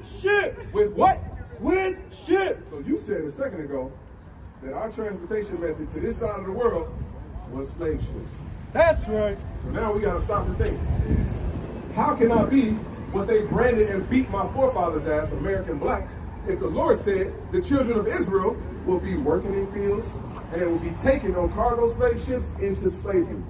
ships. With what? With ships. So you said a second ago that our transportation method to this side of the world was slave ships. That's right. So now we got to stop and think. How can I be what they branded and beat my forefathers as, American black, if the Lord said the children of Israel will be working in fields and will be taken on cargo slave ships into slavery?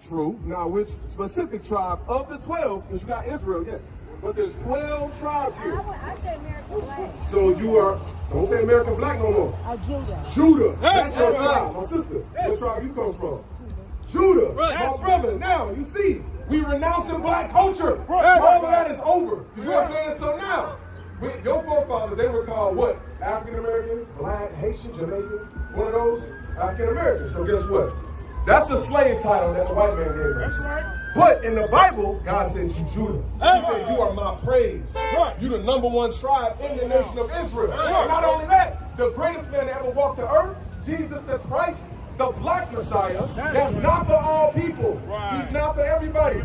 True. Now, which specific tribe of the 12, because you got Israel, yes, but there's 12 tribes here. I say American black. So you are, don't say American black no more. Judah. Judah. That's your tribe, my sister. What tribe you come from? Judah. My brother. Now, you see, we renouncing black culture. All of that is over. You see what I'm saying? So now, your forefathers, they were called what? African Americans, black, Haitian, Jamaican, one of those African Americans. So guess what? That's the slave title that the white man gave us. That's right. But in the Bible, God said you Judah. He said you are my praise. You're the #1 tribe in the nation of Israel. And not only that, the greatest man that ever walked the earth, Jesus the Christ, the black Messiah, that's not for all people. He's not for everybody.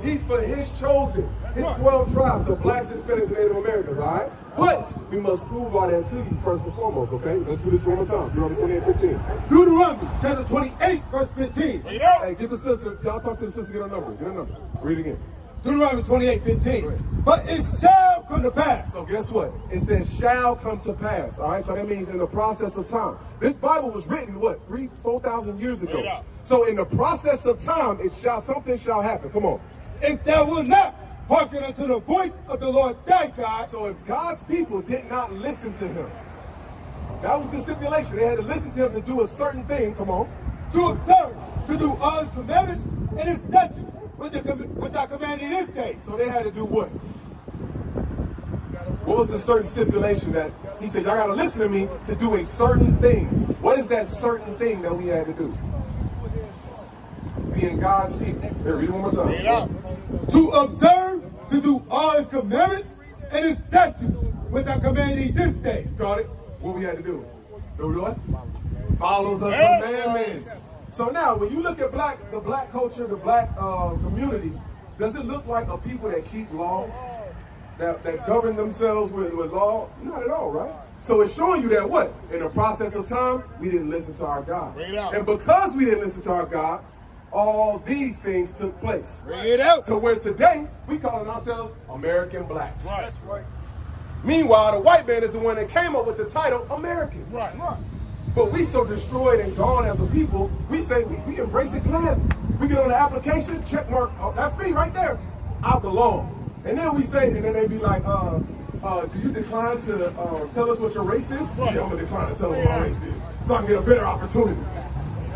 He's for his chosen, his 12 tribes, the blacks, Hispanics, and Native Americans, all right? But we must prove all that to you first and foremost, okay? Let's do this one more time. Deuteronomy 28:15. Deuteronomy chapter 28, verse 15. Hey, get the sister, talk to the sister, get a number. Get a number. Read it again. Deuteronomy 28:15. But it shall come to pass. So guess what? It says shall come to pass. All right, so that means in the process of time. This Bible was written, what, 3,000-4,000 years ago. So in the process of time, something shall happen. Come on. If thou wilt not hearken unto the voice of the Lord thy God. So if God's people did not listen to him, that was the stipulation. They had to listen to him to do a certain thing. Come on. To observe, to do all his commandments and his statutes, which I command you this day. So they had to do what? What was the certain stipulation that he said, y'all got to listen to me to do a certain thing? What is that certain thing that we had to do? Being God's people. Here, read it one more time. To observe, to do all his commandments and his statutes, which I command you this day. Got it? What we had to do? Do what? Follow the commandments. So now, when you look at the black culture, the black community, does it look like a people that keep laws, that govern themselves with law? Not at all, right? So it's showing you that what? In the process of time, we didn't listen to our God. And because we didn't listen to our God, all these things took place. Bring it out. To where today, we calling ourselves American blacks. Right. Meanwhile, the white man is the one that came up with the title American. Right. But we so destroyed and gone as a people, we say we embrace it gladly. We get on the application, check mark, oh, that's me right there. I belong. And then we say, and then they be like, do you decline to tell us what your race is? Yeah, I'm going to decline to tell them what my race is, so I can get a better opportunity.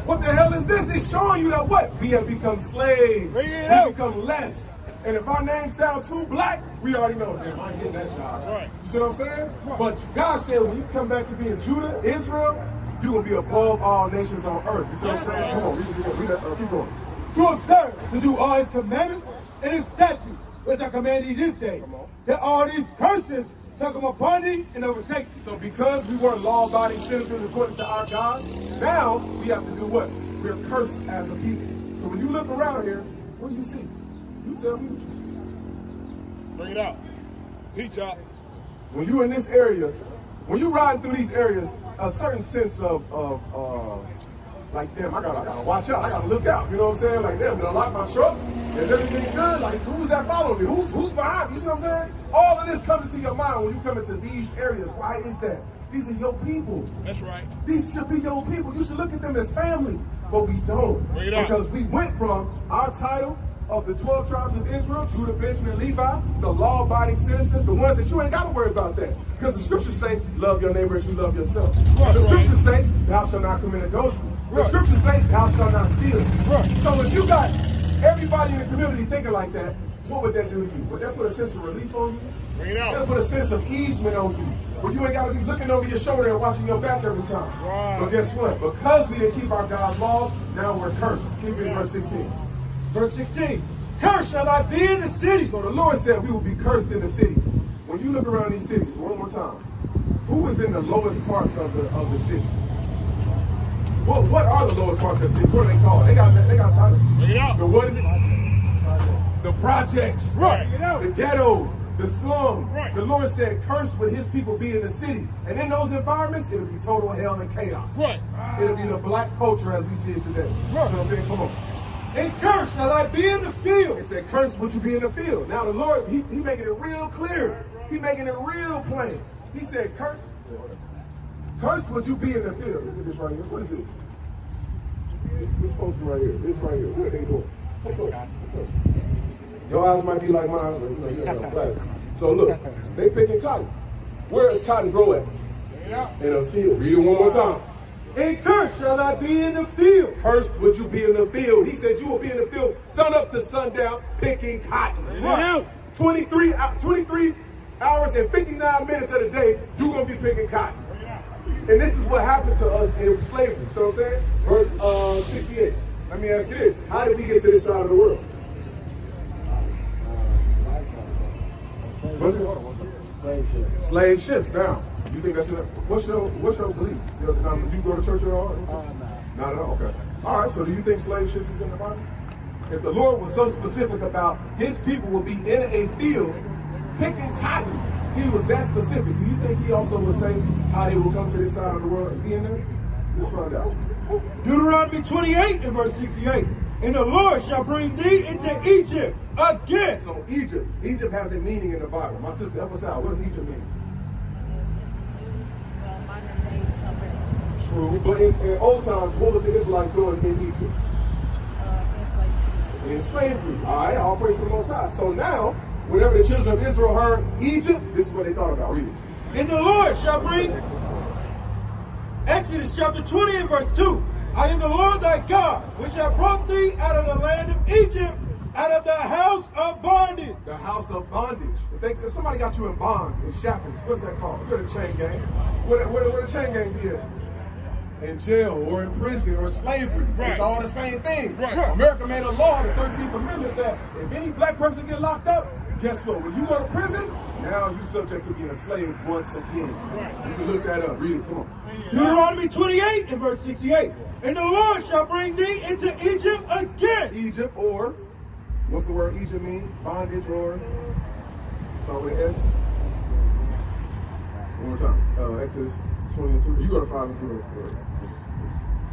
What the hell is this? It's showing you that what? We have become slaves. We become less. And if our names sound too black, we already know, damn, I ain't getting that job. Right. You see what I'm saying? But God said when you come back to being Judah, Israel, you're going to be above all nations on earth. You see what I'm saying? Come on, read that, keep going. To observe, to do all his commandments and his statutes, which I command thee this day, that all these curses shall come upon thee and overtake thee. So because we weren't law-abiding citizens according to our God, now we have to do what? We're cursed as a people. So when you look around here, what do you see? You tell me what you see. Bring it out. Teach out. When you're in this area, when you're riding through these areas, a certain sense of like, damn, I gotta watch out. I gotta look out. You know what I'm saying? Like, damn, did I lock my truck? Is everything good? Like, who's that following me? Who's behind me? You see what I'm saying? All of this comes into your mind when you come into these areas. Why is that? These are your people. That's right. These should be your people. You should look at them as family. But we don't. Because we went from our title of the 12 tribes of Israel, Judah, Benjamin, Levi, the law-abiding citizens, the ones that you ain't got to worry about that. Because the scriptures say, love your neighbor as you love yourself. The scriptures say, thou shalt not commit adultery. The scriptures say, thou shalt not steal. So if you got everybody in the community thinking like that, what would that do to you? Would that put a sense of relief on you? Bring it out. That'll put a sense of easement on you, where you ain't got to be looking over your shoulder and watching your back every time. But guess what? Because we didn't keep our God's laws, now we're cursed. Keep it in verse 16. Verse 16. Cursed shall I be in the city. So the Lord said we will be cursed in the city. when you look around these cities, one more time, who is in the lowest parts of the city? What are the lowest parts of the city? What are they called? They got titles. The what is it? The projects. Right. The ghetto. The slum. Right. The Lord said, cursed would his people be in the city. And in those environments, it'll be total hell and chaos. Right. It'll be the black culture as we see it today. Right. You know what I'm saying? Come on. And cursed shall I be in the field. It said, cursed would you be in the field. Now the Lord, he making it real clear. He making it real plain. He said, cursed would you be in the field. Look at this right here. What is this? This poster right here. This right here. What are they doing? Come close. Your eyes might be like mine. So look, they picking cotton. Where does cotton grow at? In a field. Read it one more time. And cursed shall I be in the field. Cursed would you be in the field. He said you will be in the field sun up to sundown picking cotton. Right. 23 hours and 59 minutes of the day, you're going to be picking cotton. And this is what happened to us in slavery. So I'm saying? Verse 68. Let me ask you this. How did we get to this side of the world? Slave ships. Now, you think that's what's your belief? Do you go to church at all? Not at all. Okay. All right. So do you think slave ships is in the Bible? If the Lord was so specific about his people will be in a field picking cotton, he was that specific. Do you think he also would say how they will come to this side of the world and be in there? Let's find out. Deuteronomy 28 and verse 68. And the Lord shall bring thee into Egypt again. So Egypt has a meaning in the Bible. My sister, help us out. What does Egypt mean? True, but in old times, what was the Israelites doing in Egypt? In slavery. All right, all praise to the Most High. So now, whenever the children of Israel heard Egypt, this is what they thought about. Read it. And the Lord shall bring, Exodus chapter 20 and verse 2. I am the Lord thy God, which have brought thee out of the land of Egypt, out of the house of bondage. The house of bondage. If somebody got you in bonds and shackles, what's that called? You go to chain gang. Where the chain gang be at? In jail or in prison or slavery. Right. It's all the same thing. Right. America made a law, the 13th Amendment, that if any black person get locked up, guess what? When you go to prison, now you're subject to being a slave once again. Right. You can look that up. Read it. Come on. Deuteronomy 28 and verse 68. And the Lord shall bring thee into Egypt again. Egypt, or what's the word Egypt mean? Bondage, or start with S. One more time. Exodus 20 and 2. You go to 5 and 3.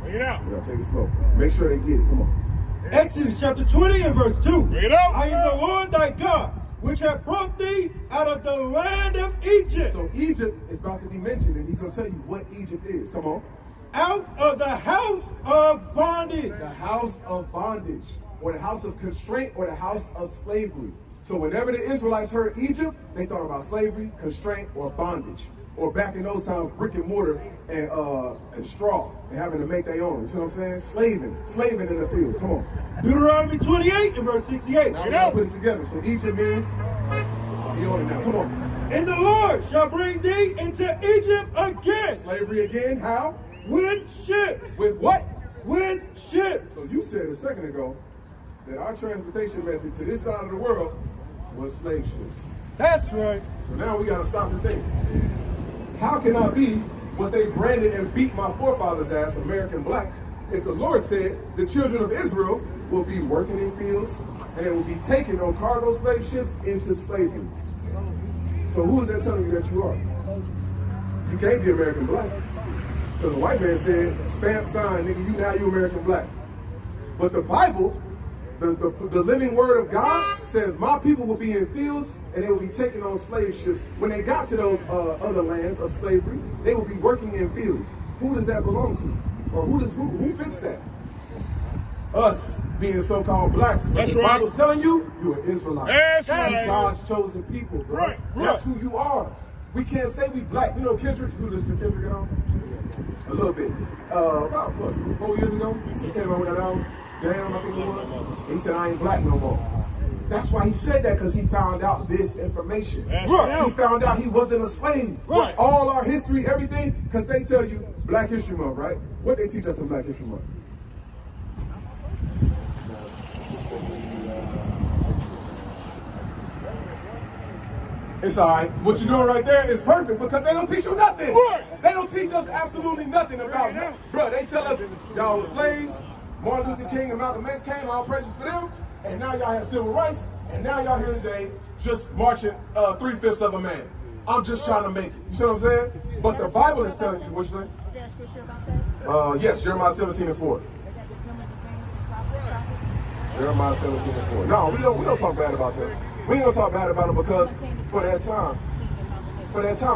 Bring it out. We gotta take it slow. Make sure they get it. Come on. Exodus chapter 20 and verse 2. Bring it out. I am the Lord thy God, which have brought thee out of the land of Egypt. So Egypt is about to be mentioned, and he's going to tell you what Egypt is. Come on. Out of the house of bondage. The house of bondage, or the house of constraint, or the house of slavery. So whenever the Israelites heard Egypt, they thought about slavery, constraint, or bondage. Or back in those times, brick and mortar and straw, and having to make their own. You know what I'm saying? Slaving in the fields. Come on. Deuteronomy 28 and verse 68. Now we gotta put it together. So Egypt means, be on it now. Come on. And the Lord shall bring thee into Egypt again. Slavery again. How? With ships. With what? With ships. So you said a second ago that our transportation method to this side of the world was slave ships. That's right. So now we gotta stop and think. How can I be what they branded and beat my forefathers as, American black, if the Lord said the children of Israel will be working in fields and they will be taken on cargo slave ships into slavery? So who is that telling you that you are? You can't be American black. Because the white man said, stamp, sign, nigga, you American black. But the Bible, the living word of God says, my people will be in fields and they will be taken on slave ships. When they got to those other lands of slavery, they will be working in fields. Who does that belong to? Or who fits that? Us being so-called blacks. But That's the right. Bible's telling you, you're an Israelite. That's That's right. God's chosen people, bro. Right. That's who you are. We can't say we black. You know Kendrick? You listen to Kendrick at all? A little bit. About 4 years ago, he came out with that album. Damn, I think it was. He said, I ain't black no more. That's why he said that, because he found out this information. Right. He found out he wasn't a slave. Right. All our history, everything, because they tell you Black History Month, right? What they teach us in Black History Month? It's all right. What you're doing right there is perfect because they don't teach you nothing. They don't teach us absolutely nothing about it. Bro, they tell us y'all were slaves. Martin Luther King and Malcolm X came, all praises for them. And now y'all have civil rights. And now y'all here today just marching 3/5 of a man. I'm just trying to make it. You see what I'm saying? But the Bible is telling you, what you think? Is there a scripture about that? Yes, Jeremiah 17:4. Jeremiah 17:4. No, we don't talk bad about them. We ain't gonna talk bad about them because for that time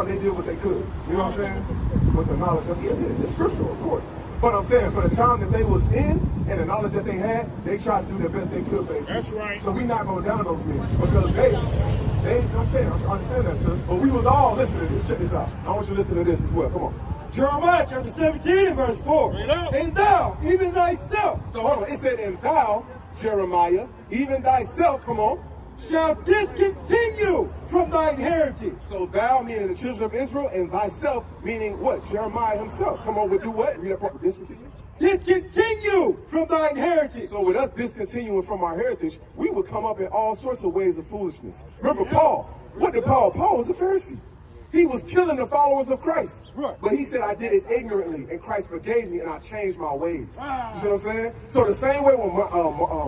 they did what they could. You know what I'm saying? With the knowledge of it's scriptural, of course. But I'm saying for the time that they was in and the knowledge that they had, they tried to do the best they could for them. That's right. So we not going down those men because they I'm saying, I understand that, sis. But we was all listening to this. Check this out. I want you to listen to this as well. Come on. Jeremiah chapter 17 and verse 4. And thou, even thyself. So hold on. It said, and thou, Jeremiah, even thyself, come on, shall discontinue from thine heritage. So thou meaning the children of Israel, and thyself meaning what? Jeremiah himself. Come on, would do what? Read that part. Discontinue. Discontinue from thine heritage. So with us discontinuing from our heritage, we would come up in all sorts of ways of foolishness. Remember Paul. What did Paul? Paul was a Pharisee. He was killing the followers of Christ. Right. But he said, I did it ignorantly, and Christ forgave me, and I changed my ways. You see what I'm saying? So the same way when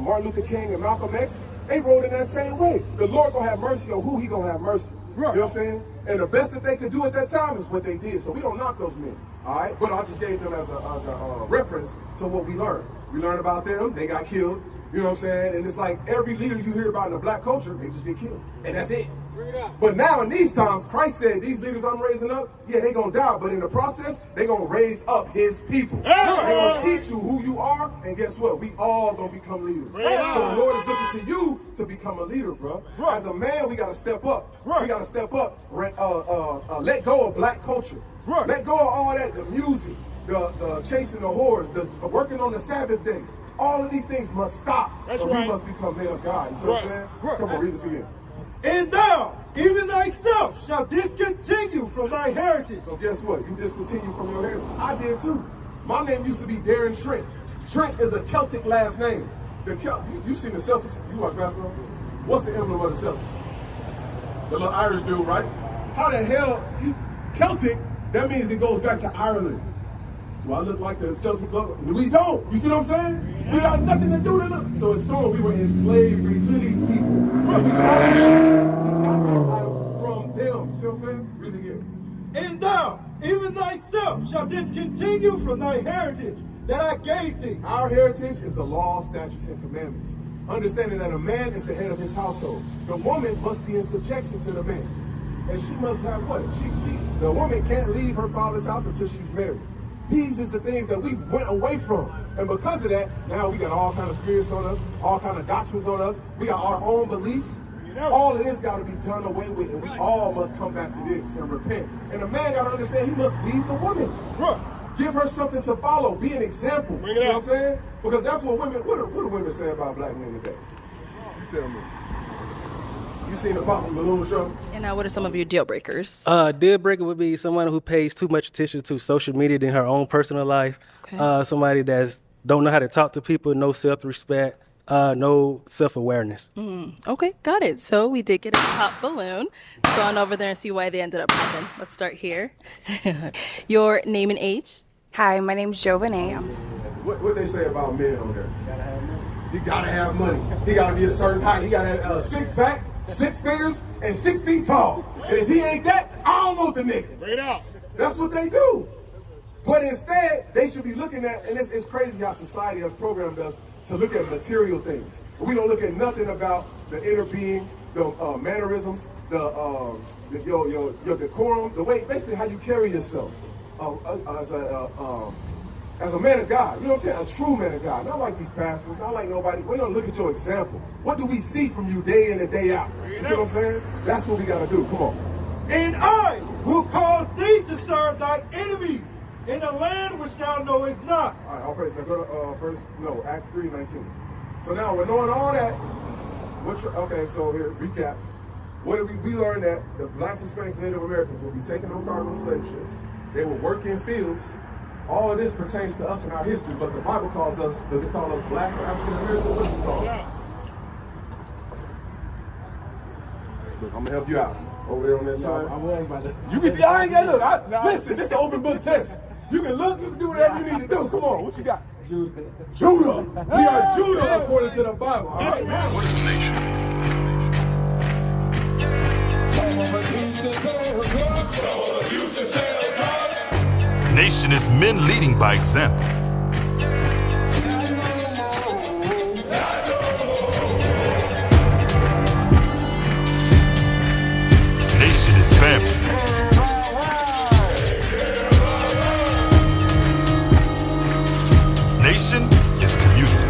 Martin Luther King and Malcolm X, they wrote in that same way. The Lord gonna have mercy on who he gonna have mercy. Right. You know what I'm saying? And the best that they could do at that time is what they did. So we don't knock those men. All right? But I just gave them as a reference to what we learned. We learned about them. They got killed. You know what I'm saying? And it's like every leader you hear about in the black culture, they just get killed. And that's it. But now in these times, Christ said, these leaders I'm raising up, yeah, they're going to die. But in the process, they're going to raise up his people. They're going to teach you who you are. And guess what? We all going to become leaders. So the Lord is looking to you to become a leader, bro. As a man, we got to step up. We got to step up. Let go of black culture. Let go of all that, the music, the chasing the whores, the working on the Sabbath day. All of these things must stop. So we must become men of God. You see what I'm saying? Come on, read this again. And thou, even thyself, shall discontinue from thy heritage. So guess what? You discontinue from your heritage. I did too. My name used to be Darren Trent. Trent is a Celtic last name. You've seen the Celtics. You watch basketball? What's the emblem of the Celtics? The little Irish dude, right? How the hell? Celtic, that means it goes back to Ireland. Do I look like the Celtics logo? We don't. You see what I'm saying? We got nothing to do to look. So it's so we were in slavery to these people. And we got their titles from them. You see what I'm saying? Read it again. And thou, even thyself, shall discontinue from thy heritage that I gave thee. Our heritage is the law, statutes, and commandments. Understanding that a man is the head of his household. The woman must be in subjection to the man. And she must have what? The woman can't leave her father's house until she's married. These is the things that we went away from. And because of that, now we got all kind of spirits on us, all kind of doctrines on us. We got our own beliefs. All of this got to be done away with, and we all must come back to this and repent. And a man got to understand he must lead the woman. Give her something to follow. Be an example. You know what I'm saying? Because that's what women, what do women say about black men today? You tell me. You seen the Papa Balloon show? And now what are some of your deal breakers? Deal breaker would be someone who pays too much attention to social media than her own personal life. Okay. Somebody that don't know how to talk to people, no self-respect, no self-awareness. Okay, got it. So we did get a pop balloon. Let's go on over there and see why they ended up popping. Let's start here. Your name and age? Hi, my name's Giovanna. What they say about men on there? You gotta have money. He gotta be a certain height. He gotta have a six-pack, 6 figures, and 6 feet tall. And if he ain't that, I don't want the nigga. Bring it out. That's what they do. But instead, they should be looking at, and it's crazy how society has programmed us to look at material things. We don't look at nothing about the inner being, the mannerisms, your decorum, the way, basically how you carry yourself as a man of God. You know what I'm saying? A true man of God. Not like these pastors, not like nobody. We're going to look at your example. What do we see from you day in and day out? You see what I'm saying? That's what we got to do. Come on. And I will cause thee to serve thy enemies in a land which thou knowest not. All right, I'll praise. Now go to Acts 3:19. So now we're knowing all that. Okay, so here, recap. What did we learned that the blacks, Hispanics, and Native Americans will be taken on cargo slave ships. They will work in fields. All of this pertains to us in our history, but the Bible calls us, does it call us black or African American? What's it called? Look, I'm gonna help you out. Over there on that side. I was about to. You can. I ain't got to look. Listen, this is an open book test. You can look. You can do whatever you need to do. Come on. What you got? Judah. Judah. We are Judah according to the Bible. All right. What is a nation? Nation is men leading by example. Nation is family. Nation is community.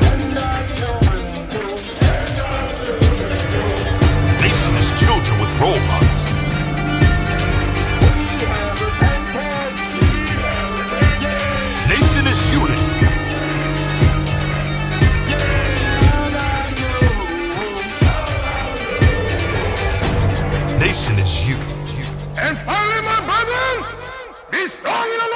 Nation is children with role models. Nation is unity. Nation is you. And finally, my brethren, be strong in the